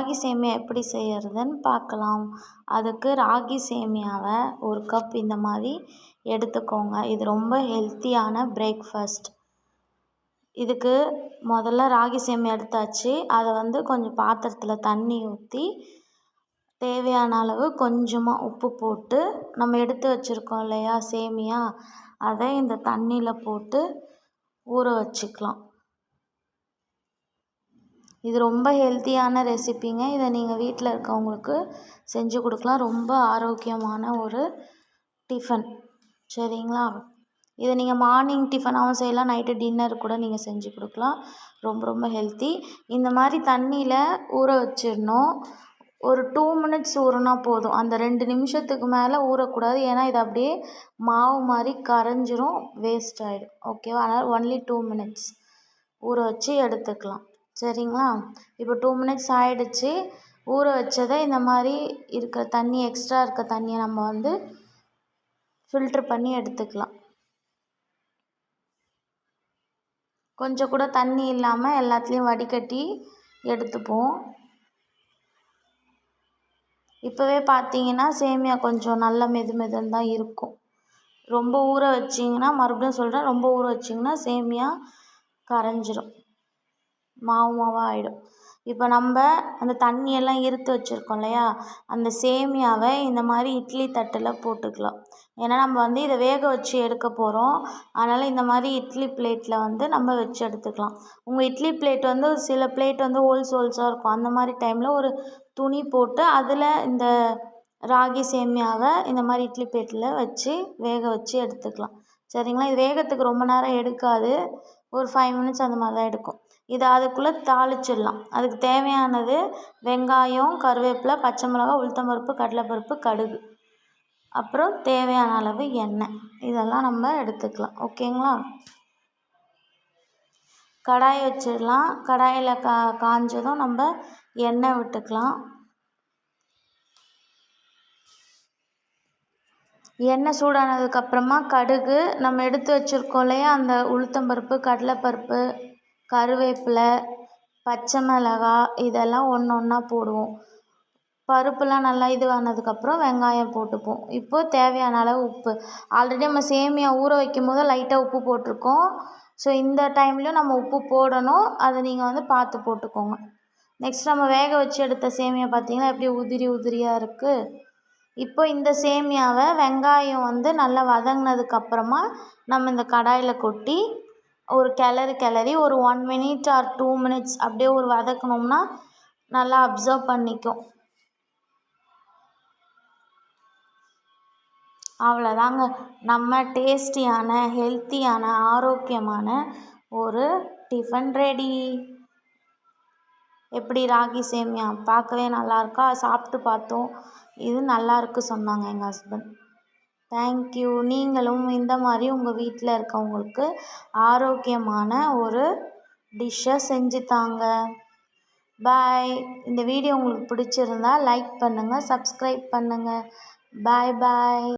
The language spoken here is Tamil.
ராகி சேமியா எப்படி செய்கிறதுன்னு பார்க்கலாம். அதுக்கு ராகி சேமியாவை 1 கப் இந்த மாதிரி எடுத்துக்கோங்க. இது ரொம்ப ஹெல்த்தியான பிரேக்ஃபாஸ்ட். இதுக்கு முதல்ல ராகி சேமியா எடுத்தாச்சு. அதை கொஞ்சம் பாத்திரத்தில் தண்ணி ஊற்றி தேவையான அளவு கொஞ்சமாக உப்பு போட்டு நம்ம எடுத்து வச்சுருக்கோம் இல்லையா சேமியா, அதை இந்த தண்ணியில் போட்டு ஊற வச்சுக்கலாம். இது ரொம்ப ஹெல்த்தியான ரெசிபிங்க. இதை நீங்கள் வீட்டில் இருக்கவங்களுக்கு செஞ்சு கொடுக்கலாம். ரொம்ப ஆரோக்கியமான ஒரு டிஃபன். சரிங்களா? இதை நீங்கள் மார்னிங் டிஃபனாகவும் செய்யலாம், நைட்டு டின்னர் கூட நீங்கள் செஞ்சு கொடுக்கலாம். ரொம்ப ரொம்ப ஹெல்த்தி. இந்த மாதிரி தண்ணியில் ஊற வச்சிடணும். ஒரு 2 மினிட்ஸ் ஊறினா போதும். அந்த 2 நிமிஷத்துக்கு மேலே ஊறக்கூடாது. ஏன்னா இது அப்படியே மாவு மாதிரி கரைஞ்சிரும், வேஸ்ட் ஆகிடும். ஓகேவா? அதனால் ஒன்லி 2 மினிட்ஸ் ஊற வச்சு எடுத்துக்கலாம். சரிங்களா? இப்போ 2 மினிட்ஸ் ஆகிடுச்சு. ஊற வச்சதை இந்த மாதிரி இருக்க தண்ணி, எக்ஸ்ட்ரா இருக்க தண்ணியை நம்ம ஃபில்ட்ரு பண்ணி எடுத்துக்கலாம். கொஞ்சம் கூட தண்ணி இல்லாமல் எல்லாத்துலேயும் வடிகட்டி எடுத்துப்போம். இப்போவே பார்த்தீங்கன்னா சேமியா கொஞ்சம் நல்ல மெதுன்னு தான் இருக்கும். ரொம்ப ஊற வச்சிங்கன்னா, மறுபடியும் சொல்கிறேன், ரொம்ப ஊற வச்சிங்கன்னா சேமியா கரைஞ்சிரும், மாவாக ஆகிடும். இப்போ நம்ம அந்த தண்ணியெல்லாம் இருத்து வச்சுருக்கோம் இல்லையா, அந்த சேமியாவை இந்த மாதிரி இட்லி தட்டில் போட்டுக்கலாம். ஏன்னா நம்ம இதை வேக வச்சு எடுக்க போகிறோம். அதனால் இந்த மாதிரி இட்லி பிளேட்டில் நம்ம வச்சு எடுத்துக்கலாம். உங்கள் இட்லி பிளேட் சில பிளேட் ஹோல்ஸாக இருக்கும். அந்த மாதிரி டைமில் ஒரு துணி போட்டு அதில் இந்த ராகி சேமியாவை இந்த மாதிரி இட்லி பிளேட்டில் வச்சு வேக வச்சு எடுத்துக்கலாம். சரிங்களா? இது வேகத்துக்கு ரொம்ப நேரம் எடுக்காது, ஒரு 5 மினிட்ஸ் அந்த மாதிரி தான் எடுக்கும். இதை அதுக்குள்ளே தாளிச்சிடலாம். அதுக்கு தேவையானது வெங்காயம், கருவேப்பிலை, பச்சை மிளகாய், உளுத்தம்பருப்பு, கடலைப்பருப்பு, கடுகு, அப்புறம் தேவையான அளவு எண்ணெய். இதெல்லாம் நம்ம எடுத்துக்கலாம். ஓகேங்களா? கடாய் வச்சிடலாம். கடாயில் காஞ்சதும் நம்ம எண்ணெய் விட்டுக்கலாம். எண்ணெய் சூடானதுக்கப்புறமா கடுகு, நம்ம எடுத்து வச்சுருக்கோம் இல்லையா அந்த உளுத்தம்பருப்பு, கடலைப்பருப்பு, கருவேப்பிலை, பச்சை மிளகாய், இதெல்லாம் ஒன்றா போடுவோம். பருப்புலாம் நல்லா இதுவானதுக்கப்புறம் வெங்காயம் போட்டுப்போம். இப்போது தேவையான அளவு உப்பு. ஆல்ரெடி நம்ம சேமியா ஊற வைக்கும் போது லைட்டாக உப்பு போட்டிருக்கோம். ஸோ இந்த டைம்லேயும் நம்ம உப்பு போடணும். அதை நீங்கள் பார்த்து போட்டுக்கோங்க. நெக்ஸ்ட் நம்ம வேக வச்சு எடுத்த சேமியா பார்த்தீங்கன்னா எப்படி உதிரியாக இருக்குது. இப்போ இந்த சேமியாவை வெங்காயம் நல்லா வதங்கினதுக்கப்புறமா நம்ம இந்த கடாயில் கொட்டி ஒரு கிளறி ஒரு 1 மினிட் ஆர் 2 மினிட்ஸ் அப்படியே ஒரு வதக்கணும்னா நல்லா அப்சர்வ் பண்ணிக்கும். அவ்வளோதாங்க, நம்ம டேஸ்டியான, ஹெல்த்தியான, ஆரோக்கியமான ஒரு டிஃபன் ரெடி. எப்படி ராகி சேமியா பார்க்கவே நல்லா இருக்கா? சாப்பிட்டு பார்த்தோம், இது நல்லா இருக்கு சொன்னாங்க எங்கள் ஹஸ்பண்ட். தேங்க்யூ. நீங்களும் இந்த மாதிரி உங்கள் வீட்டில் இருக்கவங்களுக்கு ஆரோக்கியமான ஒரு டிஷ்ஷை செஞ்சு தாங்க. பாய். இந்த வீடியோ உங்களுக்கு பிடிச்சிருந்தா லைக் பண்ணுங்கள், சப்ஸ்கிரைப் பண்ணுங்கள். பாய்.